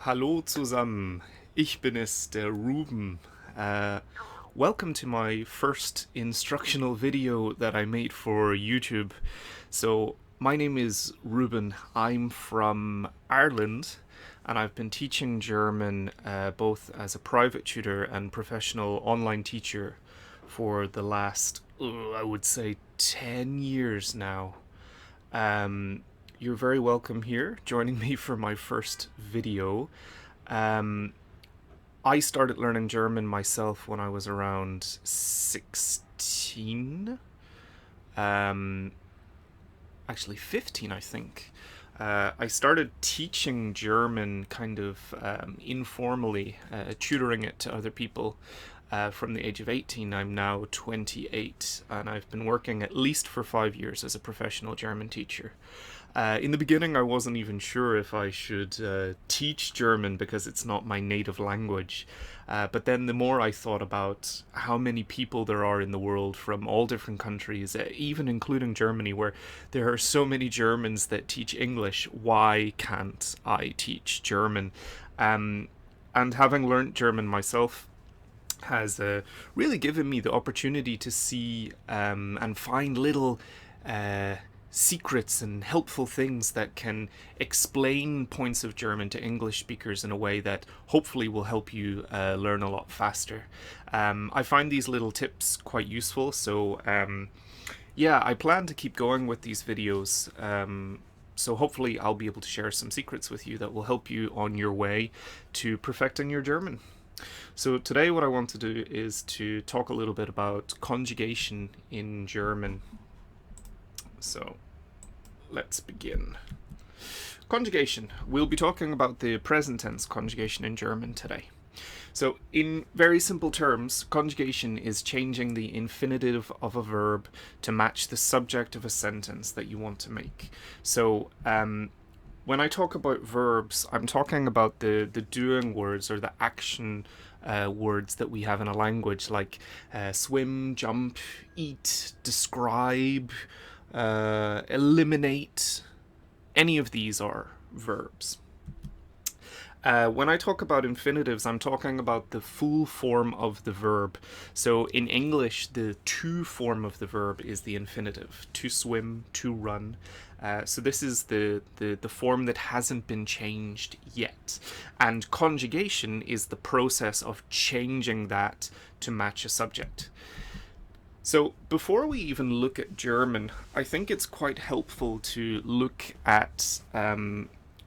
Hallo zusammen, ich bin es, der Ruben. Welcome to my first instructional video that I made for YouTube. So, my name is Ruben. I'm from Ireland, and I've been teaching German both as a private tutor and professional online teacher for the last, I would say, 10 years now. Um, you're very welcome here, joining me for my first video. Um, I started learning German myself when I was around 16. Um, actually, 15, I think. I started teaching German kind of informally, tutoring it to other people from the age of 18. I'm now 28, and I've been working at least for 5 years as a professional German teacher. In the beginning, I wasn't even sure if I should teach German because it's not my native language. But then the more I thought about how many people there are in the world from all different countries, even including Germany, where there are so many Germans that teach English, why can't I teach German? And having learnt German myself, has really given me the opportunity to see and find little secrets and helpful things that can explain points of German to English speakers in a way that hopefully will help you learn a lot faster. I find these little tips quite useful, so yeah, I plan to keep going with these videos. So hopefully I'll be able to share some secrets with you that will help you on your way to perfecting your German. So today what I want to do is to talk a little bit about conjugation in German. So let's begin. Conjugation. We'll be talking about the present tense conjugation in German today. So, in very simple terms, conjugation is changing the infinitive of a verb to match the subject of a sentence that you want to make. So, when I talk about verbs, I'm talking about the doing words or the action words that we have in a language, like swim, jump, eat, describe, eliminate. Any of these are verbs. When I talk about infinitives, I'm talking about the full form of the verb. So in English, the to form of the verb is the infinitive. To swim, to run. So this is the form that hasn't been changed yet. And conjugation is the process of changing that to match a subject. So before we even look at German, I think it's quite helpful to look at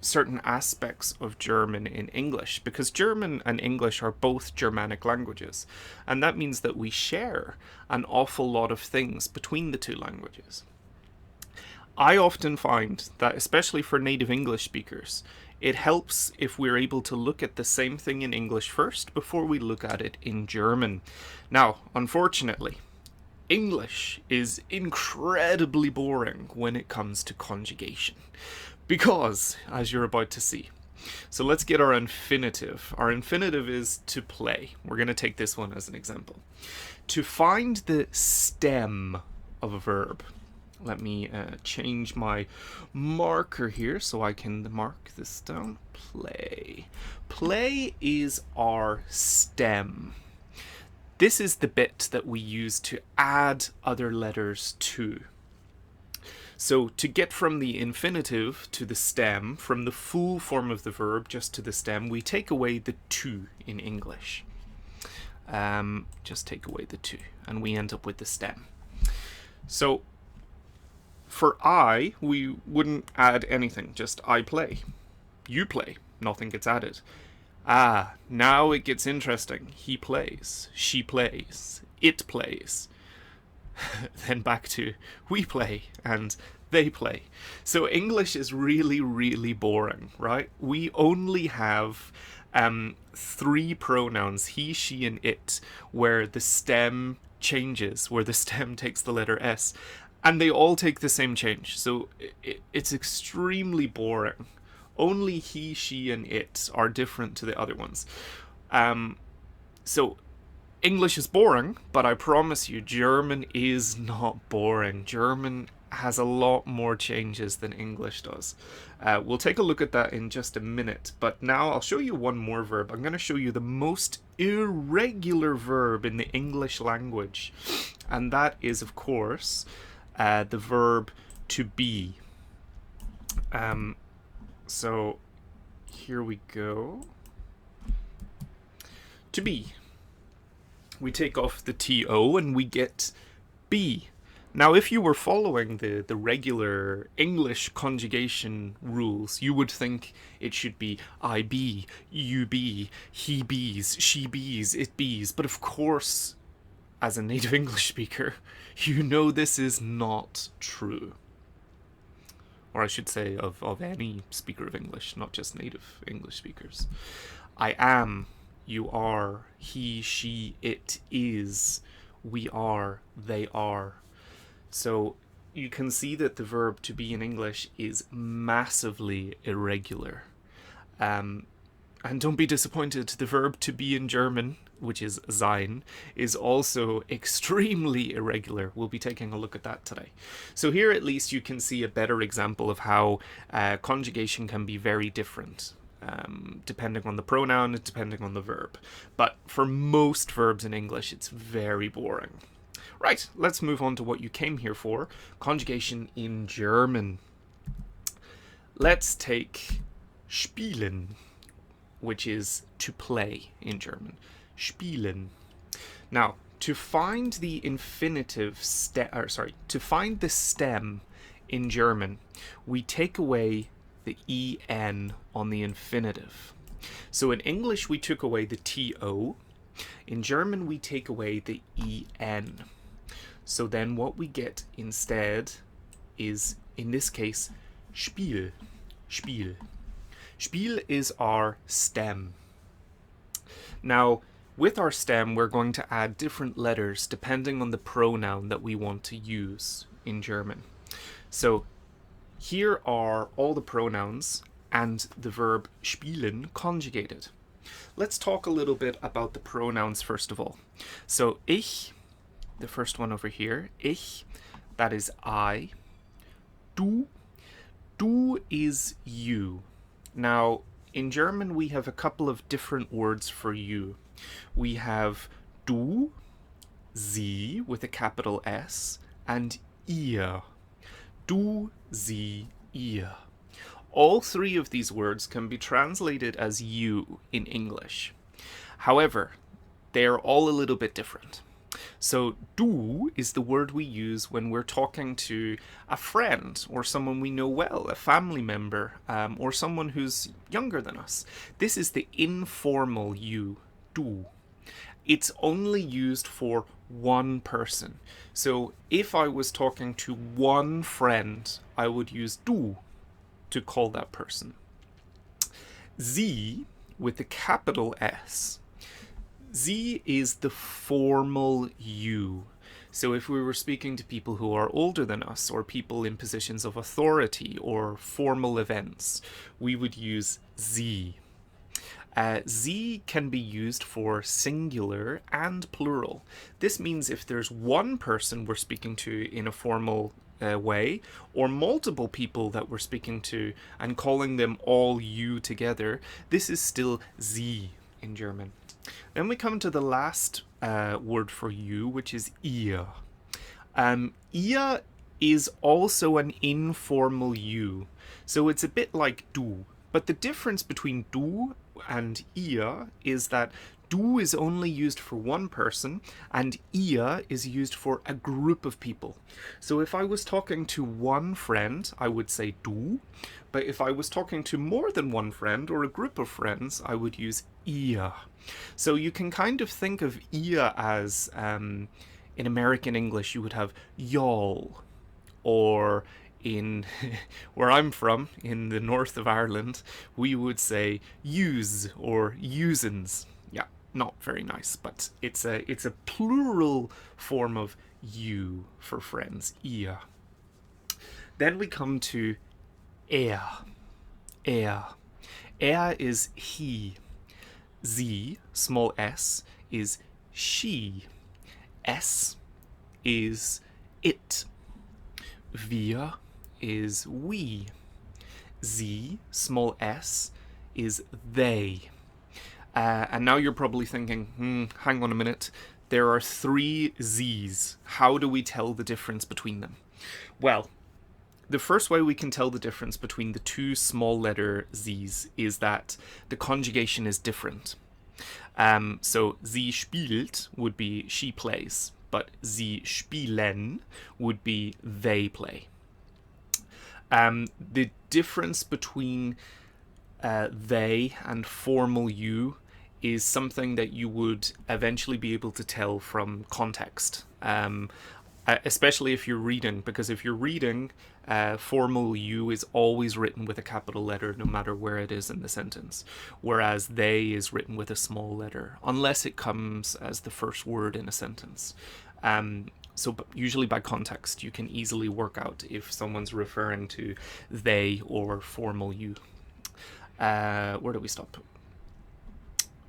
certain aspects of German in English, because German and English are both Germanic languages, and that means that we share an awful lot of things between the two languages. I often find that, especially for native English speakers, it helps if we're able to look at the same thing in English first before we look at it in German. Now, unfortunately, English is incredibly boring when it comes to conjugation. Because, as you're about to see. So let's get our infinitive. Our infinitive is to play. We're going to take this one as an example. To find the stem of a verb. Let me change my marker here so I can mark this down. Play. Play is our stem. This is the bit that we use to add other letters to. So to get from the infinitive to the stem, from the full form of the verb just to the stem, we take away the to in English. Just take away the to, and we end up with the stem. So for I, we wouldn't add anything, just I play. You play, nothing gets added. Ah, now it gets interesting. He plays, she plays, it plays. Then back to we play and they play. So English is really, really boring, right? We only have three pronouns, he, she, and it, where the stem changes, where the stem takes the letter S, and they all take the same change. So it's extremely boring. Only he, she, and it are different to the other ones. So English is boring, but I promise you, German is not boring. German has a lot more changes than English does. We'll take a look at that in just a minute, but now I'll show you one more verb. I'm going to show you the most irregular verb in the English language, and that is, of course, the verb to be. So here we go. To be. We take off the TO and we get be. Now, if you were following the regular English conjugation rules, you would think it should be I be, you be, he bees, she bees, it bees. But of course, as a native English speaker, you know this is not true. Or I should say of any speaker of English, not just native English speakers. I am, you are, he, she, it is, we are, they are. So you can see that the verb to be in English is massively irregular. And don't be disappointed, the verb to be in German, which is sein, is also extremely irregular. We'll be taking a look at that today. So here at least you can see a better example of how conjugation can be very different. Depending on the pronoun, depending on the verb. But for most verbs in English, it's very boring. Right, let's move on to what you came here for, conjugation in German. Let's take spielen, which is to play in German. Spielen. Now, to find the infinitive to find the stem in German, we take away the en on the infinitive. So in English, we took away the to. In German, we take away the en. So then what we get instead is, in this case, Spiel. Spiel. Spiel is our stem. Now, with our stem, we're going to add different letters depending on the pronoun that we want to use in German. So here are all the pronouns and the verb spielen conjugated. Let's talk a little bit about the pronouns first of all. So ich, the first one over here, ich, that is I. Du, du is you. Now, in German, we have a couple of different words for you. We have du, sie, with a capital S, and ihr. Du, sie, ihr. All three of these words can be translated as you in English. However, they are all a little bit different. So du is the word we use when we're talking to a friend or someone we know well, a family member, or someone who's younger than us. This is the informal you, du. It's only used for one person. So if I was talking to one friend, I would use du to call that person. Sie, with the capital S, sie is the formal you. So if we were speaking to people who are older than us, or people in positions of authority or formal events, we would use sie. Sie can be used for singular and plural. This means if there's one person we're speaking to in a formal way, or multiple people that we're speaking to and calling them all you together, this is still sie in German. Then we come to the last word for you, which is ihr. Ihr is also an informal you, so it's a bit like du. But the difference between du and ihr is that du is only used for one person and ihr is used for a group of people. So if I was talking to one friend, I would say du, but if I was talking to more than one friend or a group of friends, I would use ihr. So you can kind of think of ihr as, in American English, you would have y'all, or in where I'm from, in the north of Ireland, we would say yous or usins. Yeah, not very nice, but it's a plural form of you for friends, ihr. Then we come to er. Er. Er is he. Sie, small s, is she. S is it. Wir is we. Sie, small s, is they. And now you're probably thinking, hang on a minute, there are 3 Z's. How do we tell the difference between them? Well, the first way we can tell the difference between the 2 small letter Z's is that the conjugation is different. So sie spielt would be she plays, but sie spielen would be they play. The difference between they and formal you is something that you would eventually be able to tell from context, especially if you're reading, because if you're reading, formal you is always written with a capital letter no matter where it is in the sentence, whereas they is written with a small letter, unless it comes as the first word in a sentence. So usually by context, you can easily work out if someone's referring to they or formal you. Where do we stop?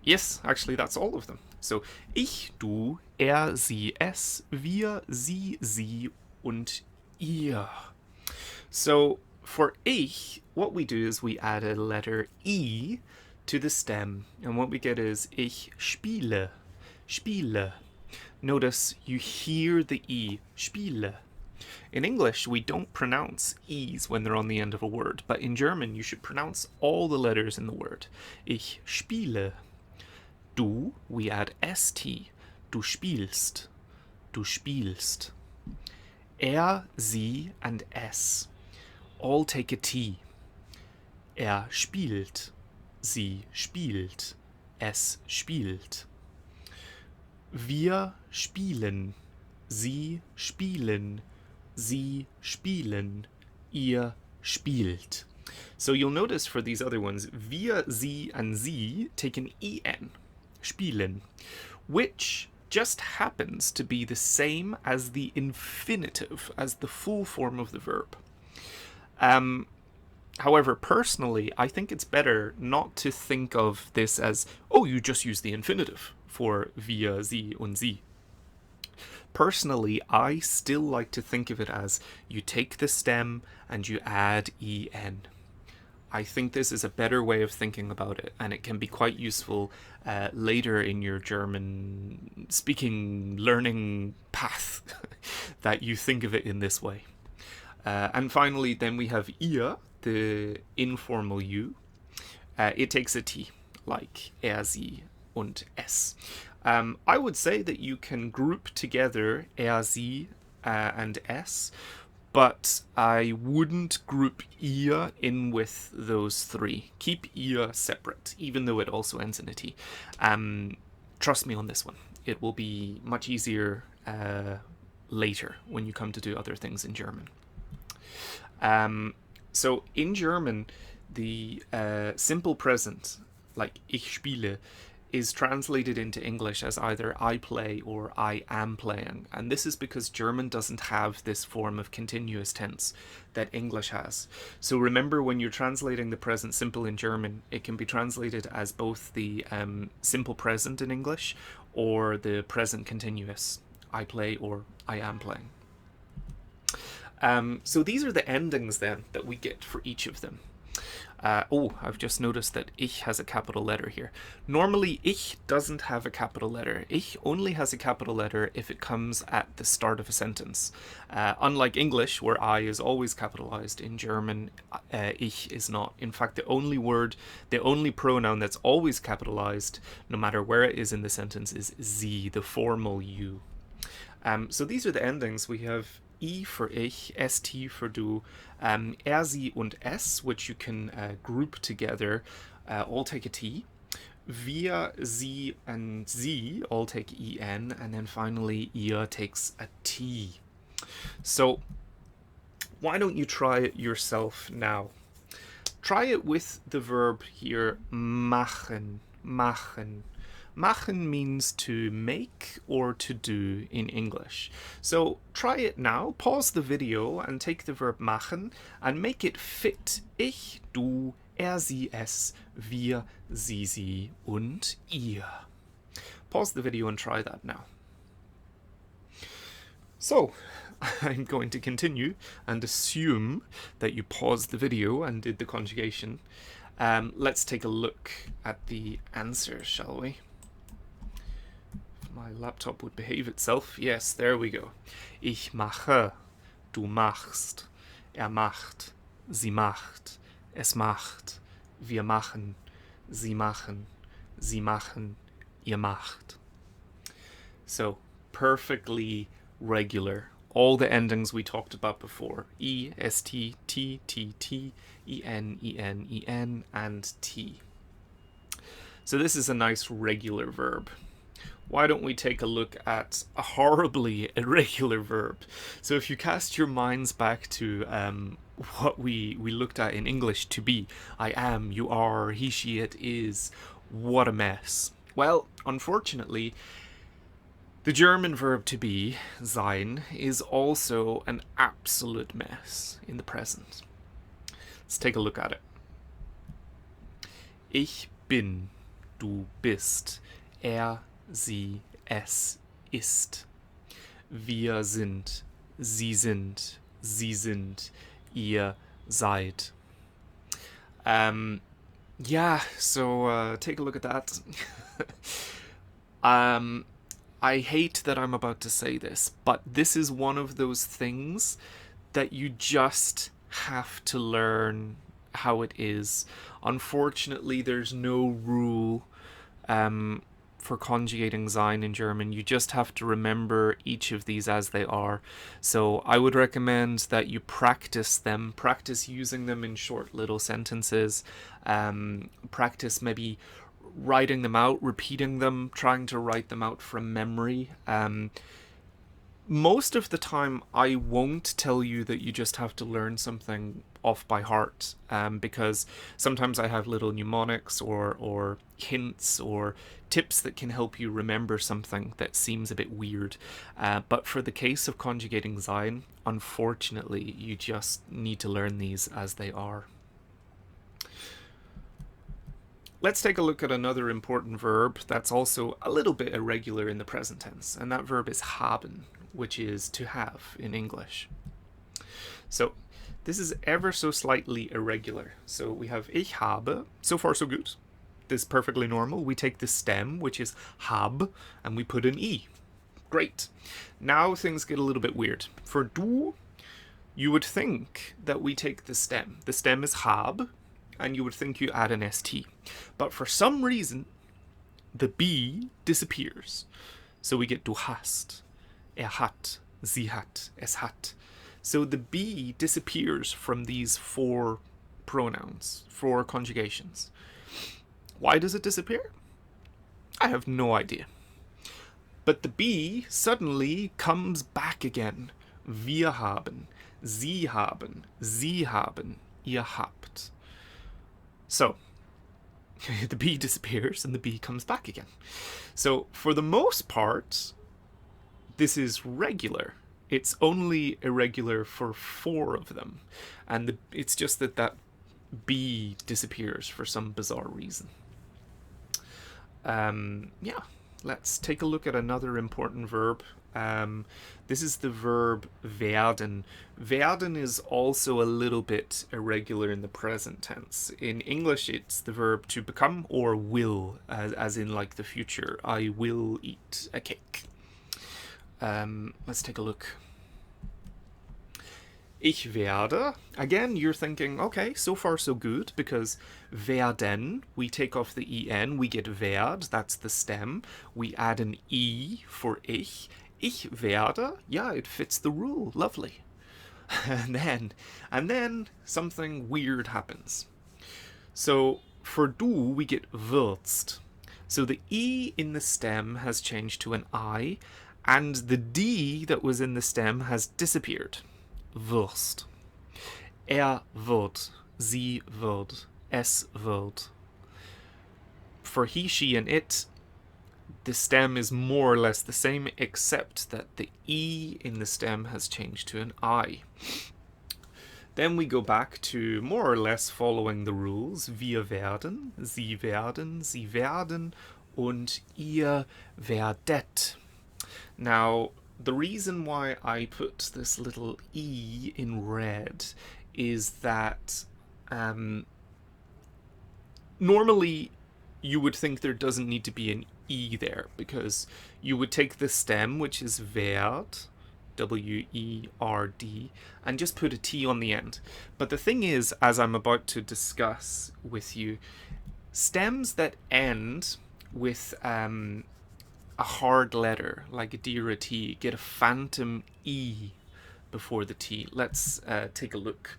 Yes, actually that's all of them. So ich, du, er, sie, es, wir, sie und ihr. So for ich, what we do is we add a letter E to the stem, and what we get is ich spiele, spiele. Notice you hear the E, spiele. In English, we don't pronounce E's when they're on the end of a word, but in German, you should pronounce all the letters in the word. Ich spiele. Du, we add st. Du spielst. Du spielst. Er, sie, and es all take a T. Er spielt. Sie spielt. Es spielt. Wir spielen. Sie spielen. Sie spielen. Ihr spielt. So you'll notice for these other ones, wir, sie, and sie take an en. Spielen, which just happens to be the same as the infinitive, as the full form of the verb. However, personally, I think it's better not to think of this as, oh, you just use the infinitive for wir, sie, und sie. Personally, I still like to think of it as you take the stem and you add en. I think this is a better way of thinking about it, and it can be quite useful later in your German speaking learning path that you think of it in this way. And finally, then we have ihr, the informal you. It takes a T, like er, sie, und es. I would say that you can group together er, sie, and es, but I wouldn't group ihr in with those 3. Keep ihr separate, even though it also ends in a T. Trust me on this one. It will be much easier later when you come to do other things in German. So in German, the simple present, like ich spiele, is translated into English as either I play or I am playing. And this is because German doesn't have this form of continuous tense that English has. So remember, when you're translating the present simple in German, it can be translated as both the simple present in English or the present continuous, I play or I am playing. So these are the endings then that we get for each of them. I've just noticed that ich has a capital letter here. Normally, ich doesn't have a capital letter. Ich only has a capital letter if it comes at the start of a sentence. Unlike English, where I is always capitalized, in German, ich is not. In fact, the only pronoun that's always capitalized, no matter where it is in the sentence, is sie, the formal you. So these are the endings. We have I for ich, st for du, er, sie, und es, which you can group together, all take a T. Wir, sie, and sie all take en, and then finally ihr takes a T. So why don't you try it yourself now? Try it with the verb here, machen, machen. Machen means to make or to do in English. So try it now, pause the video and take the verb machen and make it fit ich, du, er, sie, es, wir, sie, und ihr. Pause the video and try that now. So, I'm going to continue and assume that you paused the video and did the conjugation. Let's take a look at the answer, shall we? If my laptop would behave itself. Yes, there we go. Ich mache, du machst, er macht, sie macht, es macht, wir machen, sie machen, sie machen, ihr macht. So, perfectly regular. All the endings we talked about before. E, st, t, t, t, en, en, en, and t. So this is a nice regular verb. Why don't we take a look at a horribly irregular verb? So if you cast your minds back to what we looked at in English, to be, I am, you are, he, she, it is, what a mess. Well, unfortunately, the German verb to be, sein, is also an absolute mess in the present. Let's take a look at it. Ich bin, du bist, er, sie, es ist. Wir sind, sie sind, ihr seid. Yeah, so take a look at that. I hate that I'm about to say this, but this is one of those things that you just have to learn how it is. Unfortunately, there's no rule for conjugating sein in German. You just have to remember each of these as they are. So I would recommend that you practice them, practice using them in short little sentences, practice maybe writing them out, repeating them, trying to write them out from memory. Most of the time, I won't tell you that you just have to learn something off by heart, because sometimes I have little mnemonics or hints or tips that can help you remember something that seems a bit weird. But for the case of conjugating sein, unfortunately, you just need to learn these as they are. Let's take a look at another important verb that's also a little bit irregular in the present tense, and that verb is haben, which is to have in English. So this is ever so slightly irregular. So we have ich habe, so far so good. This is perfectly normal. We take the stem, which is hab, and we put an e. Great. Now things get a little bit weird. For du, you would think that we take the stem. The stem is hab, and you would think you add an st. But for some reason, the b disappears. So we get du hast, er hat, sie hat, es hat. So the b disappears from these four pronouns, four conjugations. Why does it disappear? I have no idea. But the b suddenly comes back again. Wir haben, sie haben, ihr habt. So, the b disappears and the b comes back again. So, for the most part, this is regular. It's only irregular for 4 of them. And it's just that b disappears for some bizarre reason. Yeah, let's take a look at another important verb. This is the verb werden. Werden is also a little bit irregular in the present tense. In English, it's the verb to become or will, as in like the future. I will eat a cake. Let's take a look. Ich werde. Again, you're thinking, okay, so far so good, because werden, we take off the en, we get werd, that's the stem. We add an e for ich. Ich werde, yeah, it fits the rule, lovely. And then something weird happens. So for du, we get wirst. So the e in the stem has changed to an I, and the d that was in the stem has disappeared. Wirst. Er wird, sie wird, es wird. For he, she, and it, the stem is more or less the same, except that the e in the stem has changed to an I. Then we go back to more or less following the rules. Wir werden, sie werden und ihr werdet. Now, the reason why I put this little E in red is that normally you would think there doesn't need to be an E there, because you would take the stem, which is werd, W-E-R-D, and just put a T on the end. But the thing is, as I'm about to discuss with you, stems that end with a hard letter, like a D or a T, get a phantom E before the T. Let's take a look.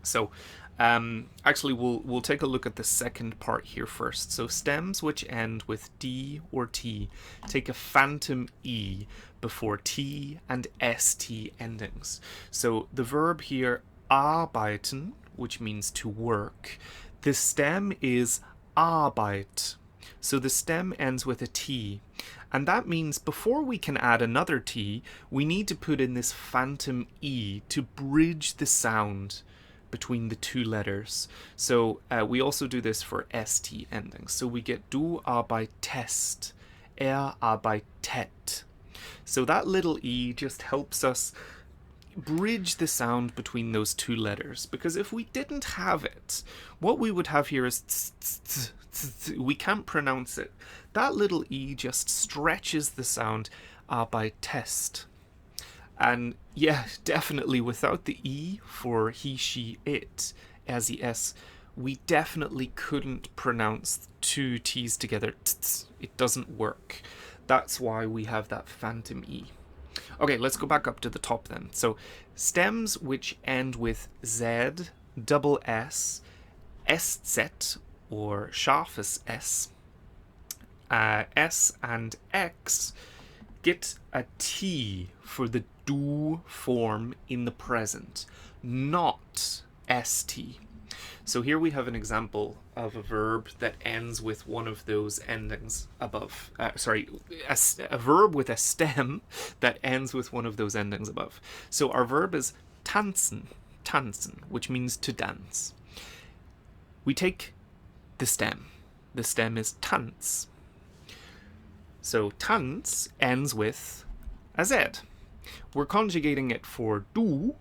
So actually we'll take a look at the second part here first. So stems which end with D or T take a phantom E before T and ST endings. So the verb here, arbeiten, which means to work, the stem is Arbeit. So the stem ends with a T. And that means before we can add another T, we need to put in this phantom E to bridge the sound between the two letters. So we also do this for ST endings. So we get du arbeitest, arbeitet. So that little E just helps us bridge the sound between those two letters. Because if we didn't have it, what we would have here is tz, tz, tz, tz, we can't pronounce it. That little E just stretches the sound arbeitest. And yeah, definitely without the E for he, she, it, as es, we definitely couldn't pronounce two T's together. It doesn't work. That's why we have that phantom E. Okay, let's go back up to the top then. So stems which end with Z, double S, SZ, or scharfes S, S and X get a T for the do form in the present, not ST. So here we have an example of a verb that ends with one of those endings above. A verb with a stem that ends with one of those endings above. So our verb is tanzen, tanzen, which means to dance. We take the stem. The stem is tanz. So tanz ends with a Z. We're conjugating it for du.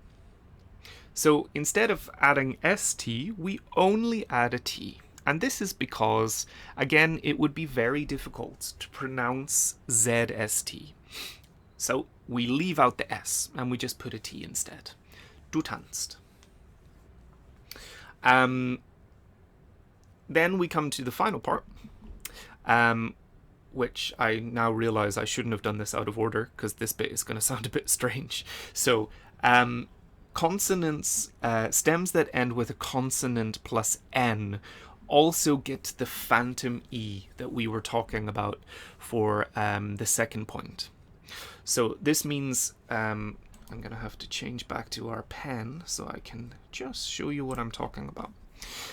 So instead of adding ST, we only add a T. And this is because, again, it would be very difficult to pronounce ZST. So we leave out the S and we just put a T instead. Du tanzt. Then we come to the final part, which I now realize I shouldn't have done this out of order because this bit is going to sound a bit strange. So consonants, stems that end with a consonant plus N also get the phantom E that we were talking about for the second point. So this means I'm going to have to change back to our pen so I can just show you what I'm talking about.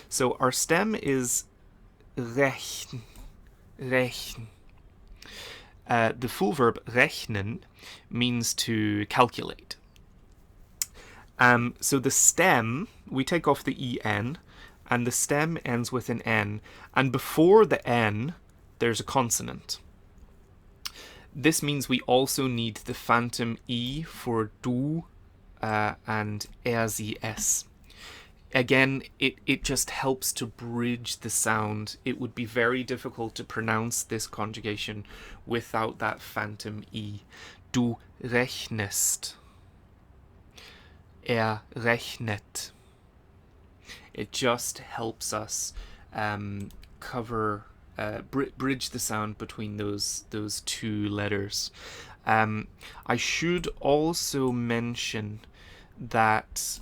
So our stem is rechnen. Rechnen. The full verb rechnen means to calculate. So the stem, we take off the EN, and the stem ends with an N, and before the N, there's a consonant. This means we also need the phantom E for du and RZS. Again, it just helps to bridge the sound. It would be very difficult to pronounce this conjugation without that phantom E. Du rechnest. Rechnet. It just helps us bridge the sound between those two letters. I should also mention that,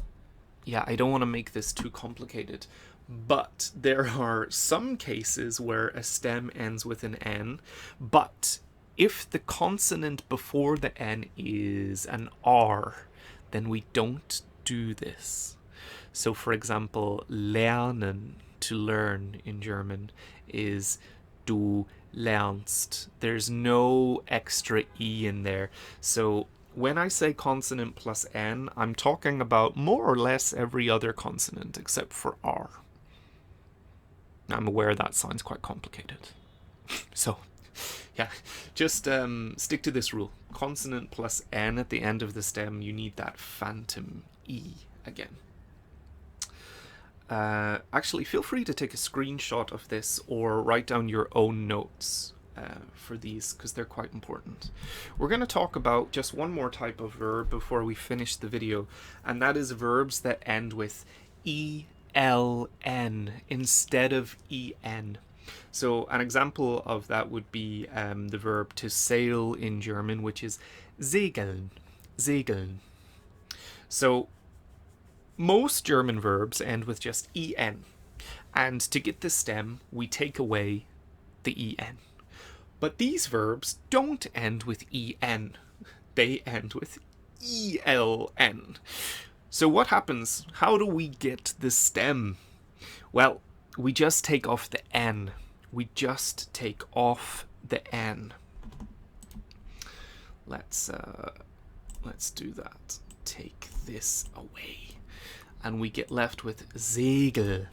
yeah, I don't want to make this too complicated, but there are some cases where a stem ends with an N, but if the consonant before the N is an R, then we don't do this. So for example, lernen, to learn in German, is du lernst. There's no extra E in there. So when I say consonant plus N, I'm talking about more or less every other consonant except for R. I'm aware that sounds quite complicated. So Yeah, just stick to this rule. Consonant plus N at the end of the stem, you need that phantom E again. Actually, feel free to take a screenshot of this or write down your own notes for these, because they're quite important. We're going to talk about just one more type of verb before we finish the video, and that is verbs that end with ELN instead of EN. So an example of that would be the verb to sail in German, which is segeln, segeln. So most German verbs end with just en, and to get the stem, we take away the en. But these verbs don't end with en, they end with eln. So what happens? How do we get the stem? Well, we just take off the n. We just take off the n. Let's do that. Take this away. And we get left with Segel.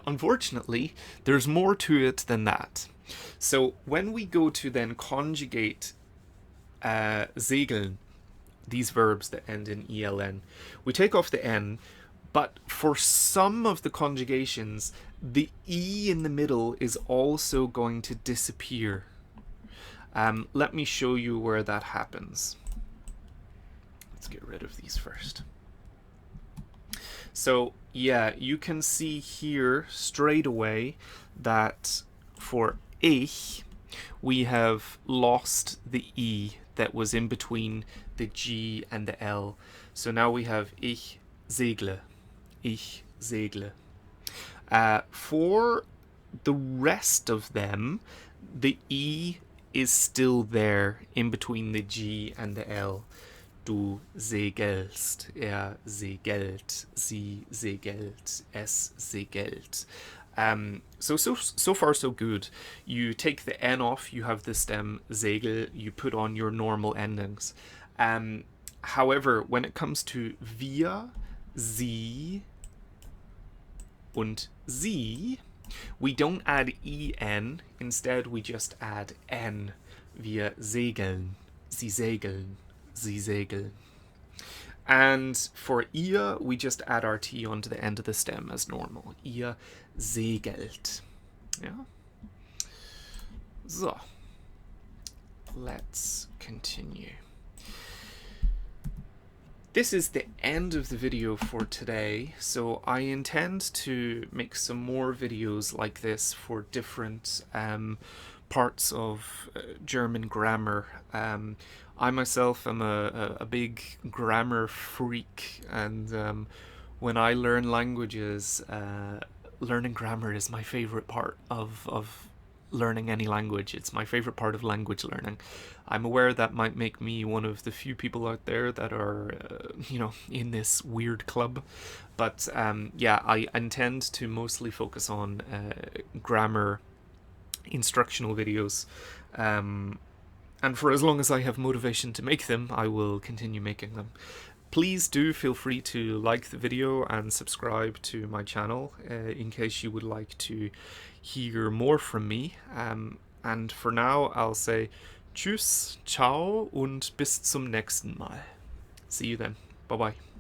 Unfortunately, there's more to it than that. So when we go to then conjugate Segeln, these verbs that end in ELN, we take off the N, but for some of the conjugations, the E in the middle is also going to disappear. Let me show you where that happens. Let's get rid of these first. So yeah, you can see here straight away that for ich, we have lost the E that was in between the G and the L. So now we have ich segle, ich segle. For the rest of them, the E is still there in between the G and the L. Du segelst, segelt, sie segelt, es segelt. So far so good. You take the N off, you have the stem segel, you put on your normal endings. However, when it comes to wir, sie und sie, we don't add en, instead we just add n. Wir segeln, sie segeln, sie segeln. And for ihr, we just add our T onto the end of the stem as normal. Ihr segelt. Yeah? So. Let's continue. This is the end of the video for today, so I intend to make some more videos like this for different parts of German grammar. I myself am a big grammar freak, and when I learn languages, learning grammar is my favorite part of learning any language. It's my favorite part of language learning. I'm aware that might make me one of the few people out there that are, in this weird club. But yeah, I intend to mostly focus on grammar instructional videos. And for as long as I have motivation to make them, I will continue making them. Please do feel free to like the video and subscribe to my channel in case you would like to hear more from me. And for now, I'll say Tschüss, ciao und bis zum nächsten Mal. See you then. Bye-bye.